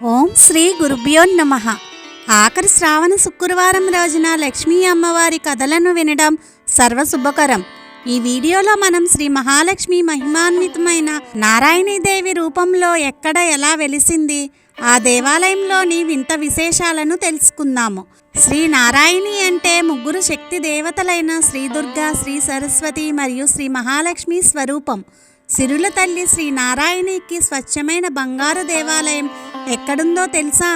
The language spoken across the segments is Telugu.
ఓం శ్రీ గురుభ్యో నమః. ఆఖరి శ్రావణ శుక్రవారం రోజున లక్ష్మీ అమ్మవారి కథలను వినడం సర్వశుభకరం. ఈ వీడియోలో మనం శ్రీ మహాలక్ష్మి మహిమాన్వితమైన నారాయణీదేవి రూపంలో ఎక్కడ ఎలా వెలిసింది, ఆ దేవాలయంలోని వింత విశేషాలను తెలుసుకుందాము. శ్రీ నారాయణి అంటే ముగ్గురు శక్తి దేవతలైన శ్రీ దుర్గా, శ్రీ సరస్వతి మరియు శ్రీ మహాలక్ష్మి స్వరూపం. సిరుల తల్లి శ్రీ నారాయణికి స్వచ్ఛమైన బంగారు దేవాలయం ఎక్కడుందో తెలుసా?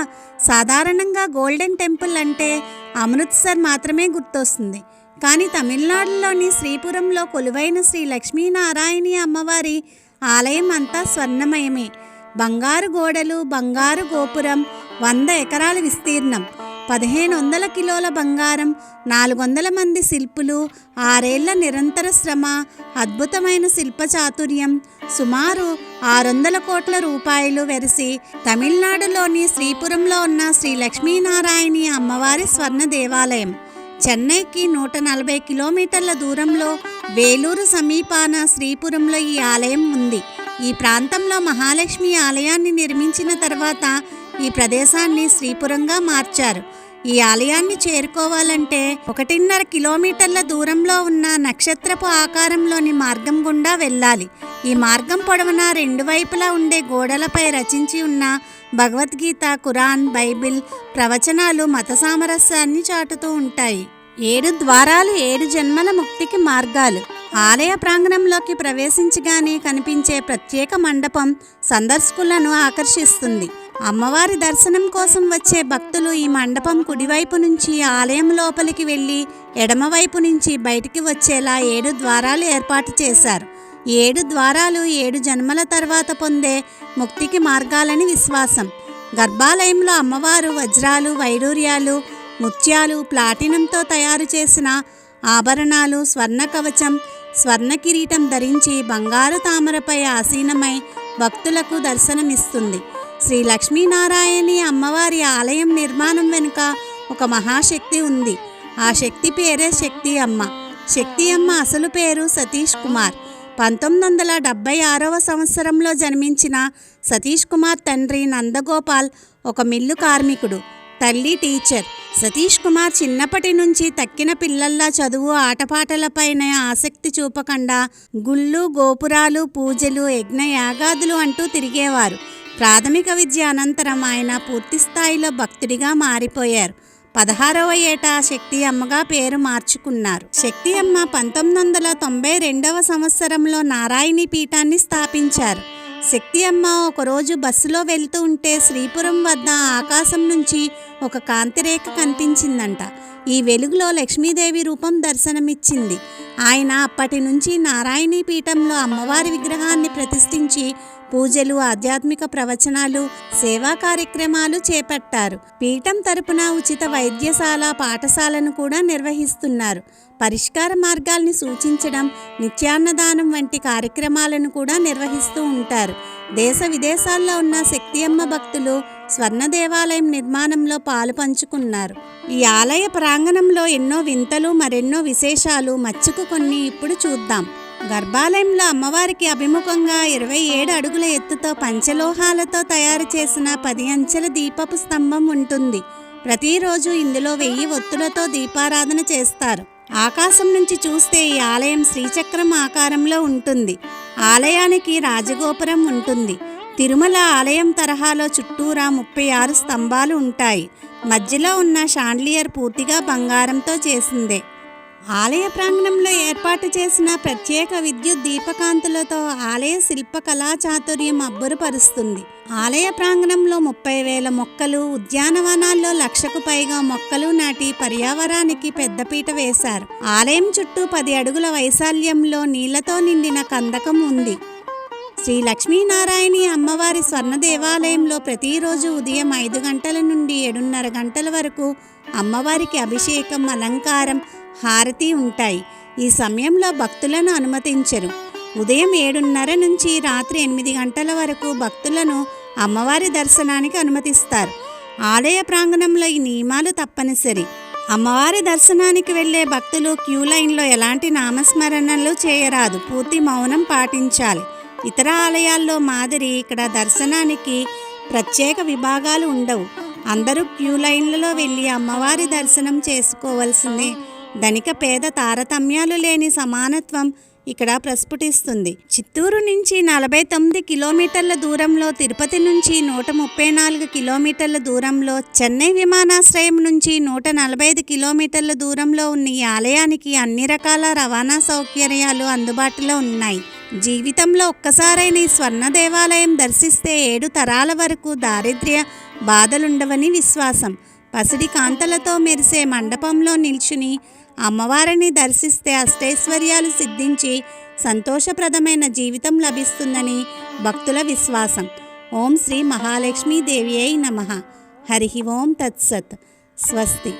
సాధారణంగా గోల్డెన్ టెంపుల్ అంటే అమృత్సర్ మాత్రమే గుర్తొస్తుంది. కానీ తమిళనాడులోని శ్రీపురంలో కొలువైన శ్రీ లక్ష్మీనారాయణి అమ్మవారి ఆలయం అంతా స్వర్ణమయమే. బంగారు గోడలు, బంగారు గోపురం, 100 ఎకరాల విస్తీర్ణం, 1500 కిలోల బంగారం, 400 మంది శిల్పులు, 6 ఏళ్ల నిరంతర శ్రమ, అద్భుతమైన శిల్ప చాతుర్యం, సుమారు 600 కోట్ల రూపాయలు వెరసి తమిళనాడులోని శ్రీపురంలో ఉన్న శ్రీ లక్ష్మీనారాయణి అమ్మవారి స్వర్ణ దేవాలయం. చెన్నైకి 140 కిలోమీటర్ల దూరంలో వేలూరు సమీపాన శ్రీపురంలో ఈ ఆలయం ఉంది. ఈ ప్రాంతంలో మహాలక్ష్మి ఆలయాన్ని నిర్మించిన తర్వాత ఈ ప్రదేశాన్ని శ్రీపురంగా మార్చారు. ఈ ఆలయాన్ని చేరుకోవాలంటే 1.5 కిలోమీటర్ల దూరంలో ఉన్న నక్షత్రపు ఆకారంలోని మార్గం గుండా వెళ్ళాలి. ఈ మార్గం పొడవునా 2 వైపులా ఉండే గోడలపై రచించి ఉన్న భగవద్గీత, ఖురాన్, బైబిల్ ప్రవచనాలు మత సామరస్యాన్ని చాటుతూ ఉంటాయి. 7 ద్వారాలు, 7 జన్మల ముక్తికి మార్గాలు. ఆలయ ప్రాంగణంలోకి ప్రవేశించగానే కనిపించే ప్రత్యేక మండపం సందర్శకులను ఆకర్షిస్తుంది. అమ్మవారి దర్శనం కోసం వచ్చే భక్తులు ఈ మండపం కుడివైపు నుంచి ఆలయం లోపలికి వెళ్ళి ఎడమవైపు నుంచి బయటికి వచ్చేలా 7 ద్వారాలు ఏర్పాటు చేశారు. 7 ద్వారాలు 7 జన్మల తర్వాత పొందే ముక్తికి మార్గాలని విశ్వాసం. గర్భాలయంలో అమ్మవారు వజ్రాలు, వైడూర్యాలు, ముత్యాలు, ప్లాటినంతో తయారు చేసిన ఆభరణాలు, స్వర్ణ కవచం, స్వర్ణ కిరీటం ధరించి బంగారు తామరపై ఆసీనమై భక్తులకు దర్శనమిస్తుంది. శ్రీ లక్ష్మీనారాయణి అమ్మవారి ఆలయం నిర్మాణం వెనుక ఒక మహాశక్తి ఉంది. ఆ శక్తి పేరే శక్తి అమ్మ. శక్తి అమ్మ అసలు పేరు సతీష్ కుమార్. 1976వ సంవత్సరంలో జన్మించిన సతీష్ కుమార్ తండ్రి నందగోపాల్ ఒక మిల్లు కార్మికుడు, తల్లి టీచర్. సతీష్ కుమార్ చిన్నప్పటి నుంచి తక్కిన పిల్లల్లా చదువు, ఆటపాటలపైనే ఆసక్తి చూపకుండా గుళ్ళు, గోపురాలు, పూజలు, యజ్ఞ యాగాదులు అంటూ తిరిగేవారు. ప్రాథమిక విద్య అనంతరం ఆయన పూర్తిస్థాయిలో భక్తుడిగా మారిపోయారు. 16వ ఏట శక్తి అమ్మగా పేరు మార్చుకున్నారు. శక్తి అమ్మ 1992వ సంవత్సరంలో నారాయణీ పీఠాన్ని స్థాపించారు. శక్తి అమ్మ ఒకరోజు బస్సులో వెళ్తూ ఉంటే శ్రీపురం వద్ద ఆకాశం నుంచి ఒక కాంతిరేఖ కనిపించిందంట. ఈ వెలుగులో లక్ష్మీదేవి రూపం దర్శనమిచ్చింది. ఆయన అప్పటి నుంచి నారాయణీ పీఠంలో అమ్మవారి విగ్రహాన్ని ప్రతిష్ఠించి పూజలు, ఆధ్యాత్మిక ప్రవచనాలు, సేవా కార్యక్రమాలు చేపట్టారు. పీఠం తరపున ఉచిత వైద్యశాల, పాఠశాలను కూడా నిర్వహిస్తున్నారు. పరిష్కార మార్గాల్ని సూచించడం, నిత్యాన్నదానం వంటి కార్యక్రమాలను కూడా నిర్వహిస్తూ ఉంటారు. దేశ విదేశాల్లో ఉన్న శక్తి అమ్మ భక్తులు స్వర్ణ దేవాలయం నిర్మాణంలో పాలు పంచుకున్నారు. ఈ ఆలయ ప్రాంగణంలో ఎన్నో వింతలు, మరెన్నో విశేషాలు, మచ్చుకు కొన్ని ఇప్పుడు చూద్దాం. గర్భాలయంలో అమ్మవారికి అభిముఖంగా 27 అడుగుల ఎత్తుతో పంచలోహాలతో తయారు చేసిన 10 అంచెల దీపపు స్తంభం ఉంటుంది. ప్రతిరోజు ఇందులో 1000 ఒత్తులతో దీపారాధన చేస్తారు. ఆకాశం నుంచి చూస్తే ఈ ఆలయం శ్రీచక్రం ఆకారంలో ఉంటుంది. ఆలయానికి రాజగోపురం ఉంటుంది. తిరుమల ఆలయం తరహాలో చుట్టూరా 36 స్తంభాలు ఉంటాయి. మధ్యలో ఉన్న షాండ్లియర్ పూర్తిగా బంగారంతో చేసిందే. ఆలయ ప్రాంగణంలో ఏర్పాటు చేసిన ప్రత్యేక విద్యుత్ దీపకాంతులతో ఆలయ శిల్ప కళా చాతుర్యం అబ్బురపరుస్తుంది. ఆలయ ప్రాంగణంలో 30,000 మొక్కలు, ఉద్యానవనాల్లో 1,00,000కు పైగా మొక్కలు నాటి పర్యావరణానికి పెద్దపీట వేశారు. ఆలయం చుట్టూ 10 అడుగుల వైశాల్యంలో నీళ్లతో నిండిన కందకం ఉంది. శ్రీ లక్ష్మీనారాయణి అమ్మవారి స్వర్ణ దేవాలయంలో ప్రతిరోజు ఉదయం 5 గంటల నుండి 7:30 గంటల వరకు అమ్మవారికి అభిషేకం, అలంకారం, హారతి ఉంటాయి. ఈ సమయంలో భక్తులను అనుమతించరు. ఉదయం 7:30 నుంచి రాత్రి 8 గంటల వరకు భక్తులను అమ్మవారి దర్శనానికి అనుమతిస్తారు. ఆలయ ప్రాంగణంలో ఈ నియమాలు తప్పనిసరి. అమ్మవారి దర్శనానికి వెళ్లే భక్తులు క్యూ లైన్లో ఎలాంటి నామస్మరణలు చేయరాదు. పూర్తి మౌనం పాటించాలి. ఇతర ఆలయాల్లో మాదిరి ఇక్కడ దర్శనానికి ప్రత్యేక విభాగాలు ఉండవు. అందరూ క్యూ లైన్లలో వెళ్ళి అమ్మవారి దర్శనం చేసుకోవాల్సిందే. ధనిక పేద తారతమ్యాలు లేని సమానత్వం ఇక్కడ ప్రస్ఫుటిస్తుంది. చిత్తూరు నుంచి 49 కిలోమీటర్ల దూరంలో, తిరుపతి నుంచి 134 కిలోమీటర్ల దూరంలో, చెన్నై విమానాశ్రయం నుంచి 145 కిలోమీటర్ల దూరంలో ఉన్న ఈ ఆలయానికి అన్ని రకాల రవాణా సౌకర్యాలు అందుబాటులో ఉన్నాయి. జీవితంలో ఒక్కసారైన ఈ స్వర్ణ దేవాలయం దర్శిస్తే 7 తరాల వరకు దారిద్ర్య బాధలుండవని విశ్వాసం. పసిడి కాంతలతో మెరిసే మండపంలో నిల్చుని అమ్మవారిని దర్శిస్తే అష్టైశ్వర్యాలు సిద్ధించి సంతోషప్రదమైన జీవితం లభిస్తుందని భక్తుల విశ్వాసం. ఓం శ్రీ మహాలక్ష్మీదేవియై నమః. హరి ఓం తత్సత్. స్వస్తి.